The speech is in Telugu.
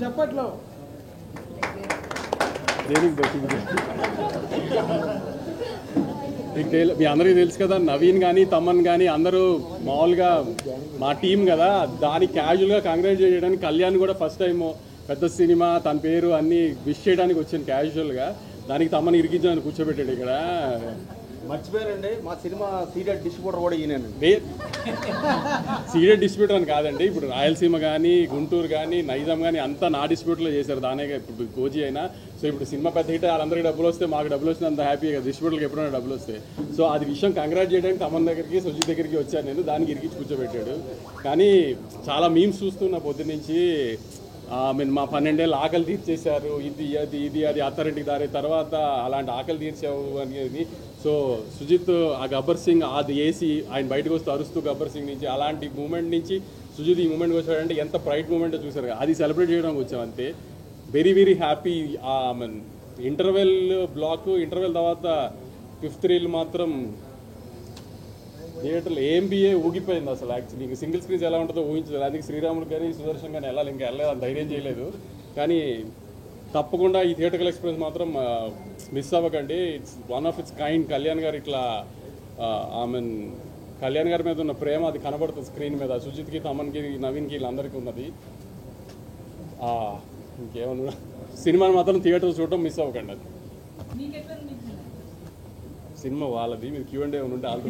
చెప్పట్లో మీ అందరికీ తెలుసు కదా, నవీన్ కానీ తమన్ కానీ అందరూ మామూలుగా మా టీం కదా, దానికి క్యాజువల్గా కంగ్రాచులేట్ చేయడానికి కళ్యాణ్ కూడా ఫస్ట్ టైం పెద్ద సినిమా తన పేరు అన్నీ విష్ చేయడానికి వచ్చాను క్యాజువల్గా. దానికి తమన్ ఇరికించాలని కూర్చోబెట్టాడు ఇక్కడ. మర్చిపోయారండి, మా సినిమా సీడెడ్ డిస్ట్రిబ్యూటర్ కూడా ఈయనండి. సీడెడ్ డిస్ట్రిబ్యూటర్ అని కాదండి, ఇప్పుడు రాయలసీమ కానీ గుంటూరు కానీ నైజాం కానీ అంతా నా డిస్ట్రిబ్యూటర్లో చేశారు. దానే ఇప్పుడు కోజీ అయినా. సో ఇప్పుడు సినిమా పెద్ద హిట్, వాళ్ళందరికీ డబ్బులు వస్తే మాకు డబ్బులు వస్తే అంత హ్యాపీగా, డిస్ట్రిబ్యూటర్కి ఎప్పుడైనా డబ్బులు వస్తాయి. సో అది విషయం కంగ్రాట్ చేయడానికి తమన్ దగ్గరికి సుజిత్ దగ్గరికి వచ్చాను నేను. దానికి ఇరికించి కూర్చోబెట్టాడు. కానీ చాలా మీమ్స్ చూస్తున్నా పొద్దు నుంచి. మా 12 ఏళ్ళు ఆకలి తీర్చేశారు, ఇది అత్తారింటికి దారి తర్వాత అలాంటి ఆకలి తీర్చావు అనేది. సో సుజిత్ ఆ గబ్బర్ సింగ్ అది వేసి ఆయన బయటకు వస్తూ అరుస్తూ గబ్బర్ సింగ్ నుంచి అలాంటి మూమెంట్ నుంచి సుజిత్ ఈ మూమెంట్కి వచ్చాడంటే ఎంత ప్రైడ్ మూమెంట్ చూసారు. అది సెలబ్రేట్ చేయడానికి వచ్చాం అంతే. Very very happy. Interval interval తర్వాత 5th రీల్ మాత్రం థియేటర్లో ఏంబిఏ ఊగిపోయింది అసలు. యాక్చువల్లీ ఇంక సింగిల్ స్క్రీన్స్ ఎలా ఉంటుందో ఊహించలేదు. అందుకే శ్రీరాములు కానీ సుదర్శన్ కానీ ఇంకా వెళ్ళలేదు, అంత ధైర్యం చేయలేదు. కానీ తప్పకుండా ఈ థియేటర్కల్ ఎక్స్పీరియన్స్ మాత్రం మిస్ అవ్వకండి. It's one of it's kind. Kalyan గారు ఇట్లా కళ్యాణ్ గారి మీద ఉన్న ప్రేమ అది కనబడుతుంది స్క్రీన్ మీద. సుజిత్కి తమన్కి నవీన్కి వీళ్ళందరికీ ఉన్నది. ఇంకేమన్నా సినిమాని మాత్రం థియేటర్ చూడటం మిస్ అవ్వకండి. అది సినిమా వాళ్ళది. మీరు Q&A ఉంటే ఆల్రెడీ